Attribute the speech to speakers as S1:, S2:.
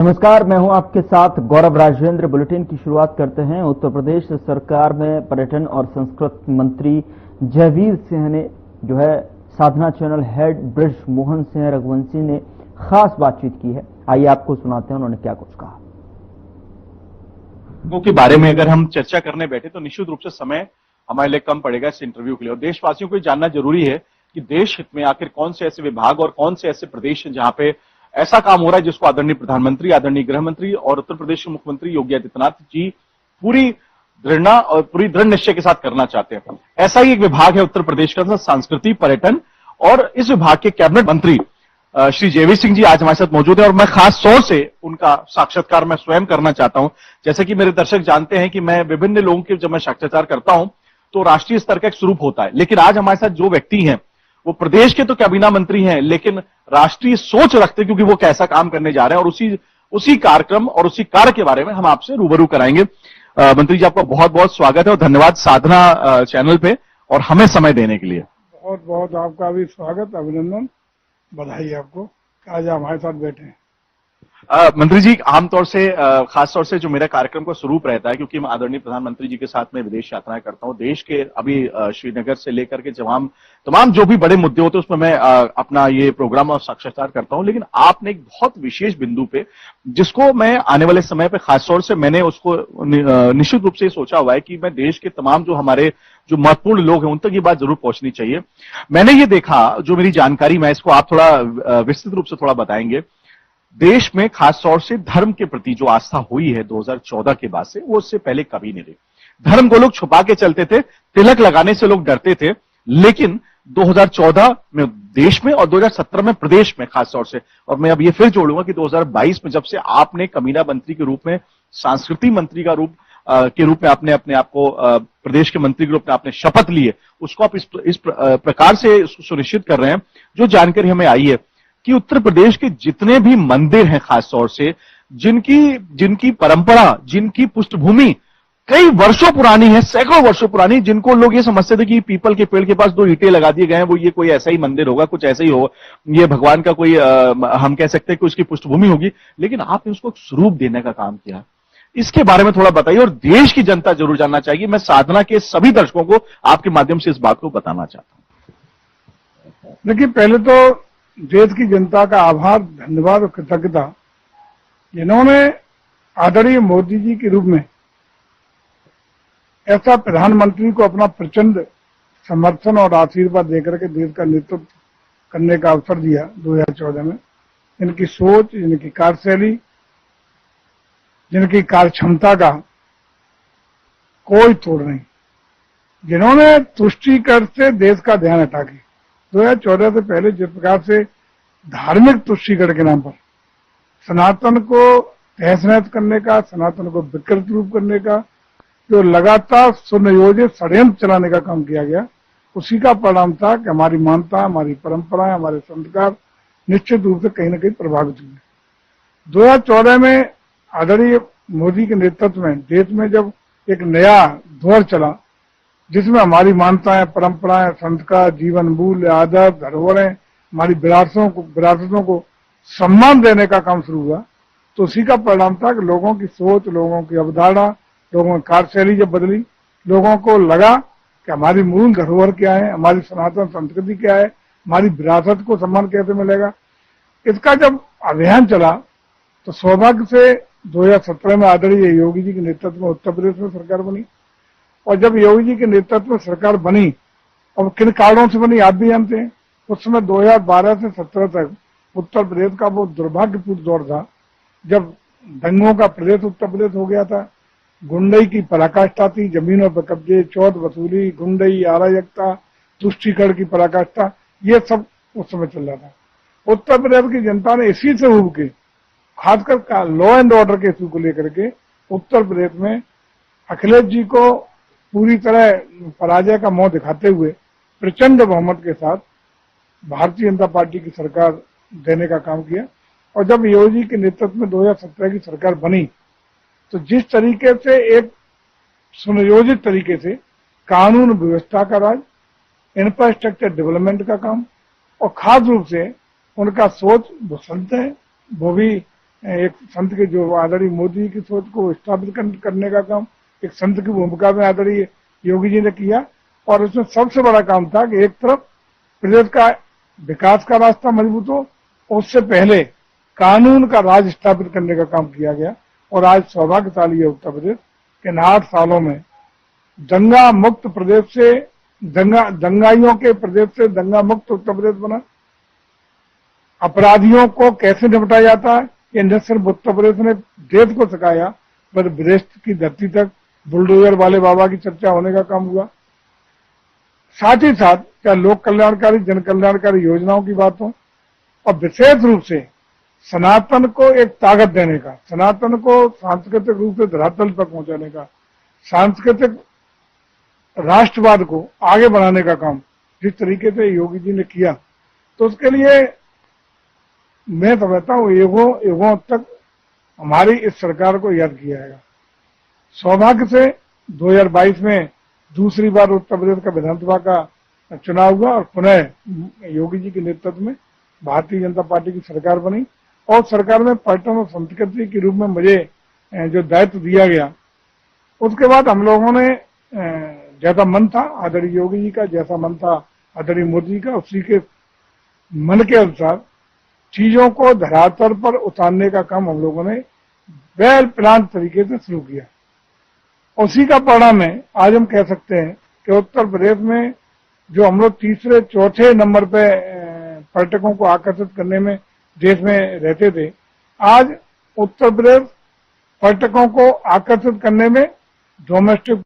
S1: नमस्कार, मैं हूं आपके साथ गौरव राजेंद्र। बुलेटिन की शुरुआत करते हैं। उत्तर प्रदेश सरकार में पर्यटन और संस्कृति मंत्री जयवीर सिंह ने जो है साधना चैनल हेड ब्रज मोहन सिंह रघुवंशी ने खास बातचीत की है। आइए आपको सुनाते हैं उन्होंने क्या कुछ कहा।
S2: के बारे में अगर हम चर्चा करने बैठे तो निश्चित रूप से समय हमारे लिए कम पड़ेगा इस इंटरव्यू के लिए, और देशवासियों को जानना जरूरी है कि देश हित में आखिर कौन से ऐसे विभाग और कौन से ऐसे प्रदेश हैं जहां पे ऐसा काम हो रहा है जिसको आदरणीय प्रधानमंत्री, आदरणीय गृह मंत्री और उत्तर प्रदेश के मुख्यमंत्री योगी आदित्यनाथ जी पूरी दृढ़ निश्चय के साथ करना चाहते हैं। ऐसा ही एक विभाग है उत्तर प्रदेश का संस्कृति पर्यटन, और इस विभाग के कैबिनेट मंत्री श्री जयवीर सिंह जी आज हमारे साथ मौजूद है और मैं खास तौर से उनका साक्षात्कार मैं स्वयं करना चाहता हूं। जैसे कि मेरे दर्शक जानते हैं कि मैं विभिन्न लोगों के जब मैं साक्षात्कार करता हूं तो राष्ट्रीय स्तर का एक स्वरूप होता है, लेकिन आज हमारे साथ जो व्यक्ति हैं वो प्रदेश के तो कैबिनेट मंत्री हैं लेकिन राष्ट्रीय सोच रखते, क्योंकि वो कैसा काम करने जा रहे हैं और उसी कार्यक्रम और उसी कार्य के बारे में हम आपसे रूबरू कराएंगे। मंत्री जी, आपका बहुत बहुत स्वागत है और धन्यवाद साधना चैनल पे और हमें समय देने के लिए।
S3: बहुत बहुत आपका भी स्वागत, अभिनंदन, बधाई आपको आज हमारे साथ बैठे हैं।
S2: मंत्री जी, आमतौर से खास तौर से जो मेरा कार्यक्रम का स्वरूप रहता है, क्योंकि मैं आदरणीय प्रधानमंत्री जी के साथ में विदेश यात्राएं करता हूं, देश के अभी श्रीनगर से लेकर के तमाम जो भी बड़े मुद्दे होते हैं उसमें मैं अपना ये प्रोग्राम और साक्षात्कार करता हूं, लेकिन आपने एक बहुत विशेष बिंदु पे जिसको मैं आने वाले समय पे खासतौर से मैंने उसको निश्चित रूप से सोचा हुआ है कि मैं देश के तमाम जो हमारे जो महत्वपूर्ण लोग हैं उन तक ये बात जरूर पहुंचनी चाहिए। मैंने ये देखा, जो मेरी जानकारी मैं इसको आप थोड़ा विस्तृत रूप से थोड़ा बताएंगे। देश में खास तौर से धर्म के प्रति जो आस्था हुई है 2014 के बाद से, वो उससे पहले कभी नहीं रही। धर्म को लोग छुपा के चलते थे, तिलक लगाने से लोग डरते थे, लेकिन 2014 में देश में और 2017 में प्रदेश में खास तौर से, और मैं अब ये फिर जोड़ूंगा कि 2022 में जब से आपने कमीना मंत्री के रूप में, सांस्कृतिक मंत्री का के रूप में आपने अपने आप को प्रदेश के मंत्री के रूप में आपने शपथ ली है, उसको आप इस प्रकार से सुनिश्चित कर रहे हैं। जो जानकारी हमें आई है कि उत्तर प्रदेश के जितने भी मंदिर हैं खास तौर से, जिनकी परंपरा, जिनकी पृष्ठभूमि कई वर्षों पुरानी है, सैकड़ों वर्षों पुरानी, जिनको लोग ये समझते थे कि पीपल के पेड़ के पास 2 ईंटें लगा दिए गए हैं, वो ये कोई ऐसा ही मंदिर होगा, कुछ ऐसा ही होगा, ये भगवान का कोई हम कह सकते हैं कि उसकी पृष्ठभूमि होगी, लेकिन आपने उसको स्वरूप देने का काम किया। इसके बारे में थोड़ा बताइए, और देश की जनता जरूर जानना चाहिए। मैं साधना के सभी दर्शकों को आपके माध्यम से इस बात को बताना चाहता हूं।
S3: देखिए, पहले तो देश की जनता का आभार, धन्यवाद और कृतज्ञता, जिन्होंने आदरणीय मोदी जी के रूप में ऐसा प्रधानमंत्री को अपना प्रचंड समर्थन और आशीर्वाद देकर के देश का नेतृत्व करने का अवसर दिया 2014 में। इनकी सोच, इनकी कार्यशैली, जिनकी कार्य क्षमता का कोई तोड़ नहीं, जिन्होंने तुष्टीकरण से देश का ध्यान हटा के 2014 से पहले जिस प्रकार से धार्मिक तुष्टीकरण के नाम पर सनातन को तहस-नहस करने का, सनातन को विकृत रूप करने का जो लगातार सुनियोजित षड्यंत्र चलाने का काम किया गया, उसी का परिणाम था कि हमारी मान्यता, हमारी परंपराएं, हमारे संस्कार निश्चित रूप से कहीं न कहीं प्रभावित हुए। 2014 में आदरणीय मोदी के नेतृत्व में देश में जब एक नया दौर चला, जिसमें हमारी मान्यताएं, परंपराएं, संस्कार, जीवन मूल्य, आदर्श, धरोहरें, हमारी विरासतों को सम्मान देने का काम शुरू हुआ, तो उसी का परिणाम था कि लोगों की सोच, लोगों की अवधारणा, लोगों की कार्यशैली जब बदली, लोगों को लगा कि हमारी मूल धरोहर क्या है, हमारी सनातन संस्कृति क्या है, हमारी विरासत को सम्मान कैसे मिलेगा। इसका जब अभियान चला तो सौभाग्य से 2017 में आदरणीय योगी जी के नेतृत्व में उत्तर प्रदेश में सरकार बनी, और जब योगी जी के नेतृत्व में सरकार बनी, और किन कारणों से बनी आप भी जानते हैं। उस समय 2012 से 17 तक उत्तर प्रदेश का वो दुर्भाग्यपूर्ण दौर था जब दंगों का प्रदेश उत्तर प्रदेश हो गया था, गुंडई की पराकाष्ठा थी, जमीनों पर कब्जे, चौथ वसूली, गुंडई, अराजकता, तुष्टीकरण की पराकाष्ठा, ये सब उस समय चल रहा था। उत्तर प्रदेश की जनता ने इसी से उब के, खासकर लॉ एंड ऑर्डर के इशू को लेकर के उत्तर प्रदेश में अखिलेश जी को पूरी तरह पराजय का मुंह दिखाते हुए प्रचंड बहुमत के साथ भारतीय जनता पार्टी की सरकार देने का काम किया। और जब योगी जी के नेतृत्व में 2017 की सरकार बनी, तो जिस तरीके से एक सुनियोजित तरीके से कानून व्यवस्था का राज, इंफ्रास्ट्रक्चर डेवलपमेंट का काम, और खास रूप से उनका सोच वो संत है, वो भी एक संत के जो आदरणीय मोदी की सोच को स्थापित करने का काम एक संत की भूमिका में आदरणीय योगी जी ने किया। और उसमें सबसे बड़ा काम था कि एक तरफ प्रदेश का विकास का रास्ता मजबूत हो, उससे पहले कानून का राज स्थापित करने का काम किया गया। और आज सौभाग्यशाली है उत्तर प्रदेश के इन 8 सालों में दंगा मुक्त प्रदेश से दंगाइयों के प्रदेश से दंगा मुक्त उत्तर प्रदेश बना। अपराधियों को कैसे निपटा जाता है ये न सिर्फ उत्तर प्रदेश ने देश को सिखाया, पर विदेश की धरती तक बुलडोजर वाले बाबा की चर्चा होने का काम हुआ। साथ ही साथ क्या लोक कल्याणकारी जन कल्याणकारी योजनाओं की बात हो, और विशेष रूप से सनातन को एक ताकत देने का, सनातन को सांस्कृतिक रूप से धरातल तक पहुंचाने का, सांस्कृतिक राष्ट्रवाद को आगे बढ़ाने का काम जिस तरीके से योगी जी ने किया, तो उसके लिए मैं समझता हूँ युगों तक हमारी इस सरकार को याद किया जाएगा। सौभाग्य से 2022 में दूसरी बार उत्तर प्रदेश का विधानसभा का चुनाव हुआ और पुनः योगी जी के नेतृत्व में भारतीय जनता पार्टी की सरकार बनी। और सरकार में पर्यटन और संस्कृति के रूप में मुझे जो दायित्व दिया गया, उसके बाद हम लोगों ने जैसा मन था आदरणीय योगी जी का, जैसा मन था आदरणीय मोदी जी का, उसी के मन के अनुसार चीजों को धरातल पर उतारने का काम हम लोगों ने वेल प्लान तरीके से शुरू किया। उसी का परिणाम है आज हम कह सकते हैं कि उत्तर प्रदेश में जो हम लोग तीसरे चौथे नंबर पे पर्यटकों को आकर्षित करने में देश में रहते थे, आज उत्तर प्रदेश पर्यटकों को आकर्षित करने में डोमेस्टिक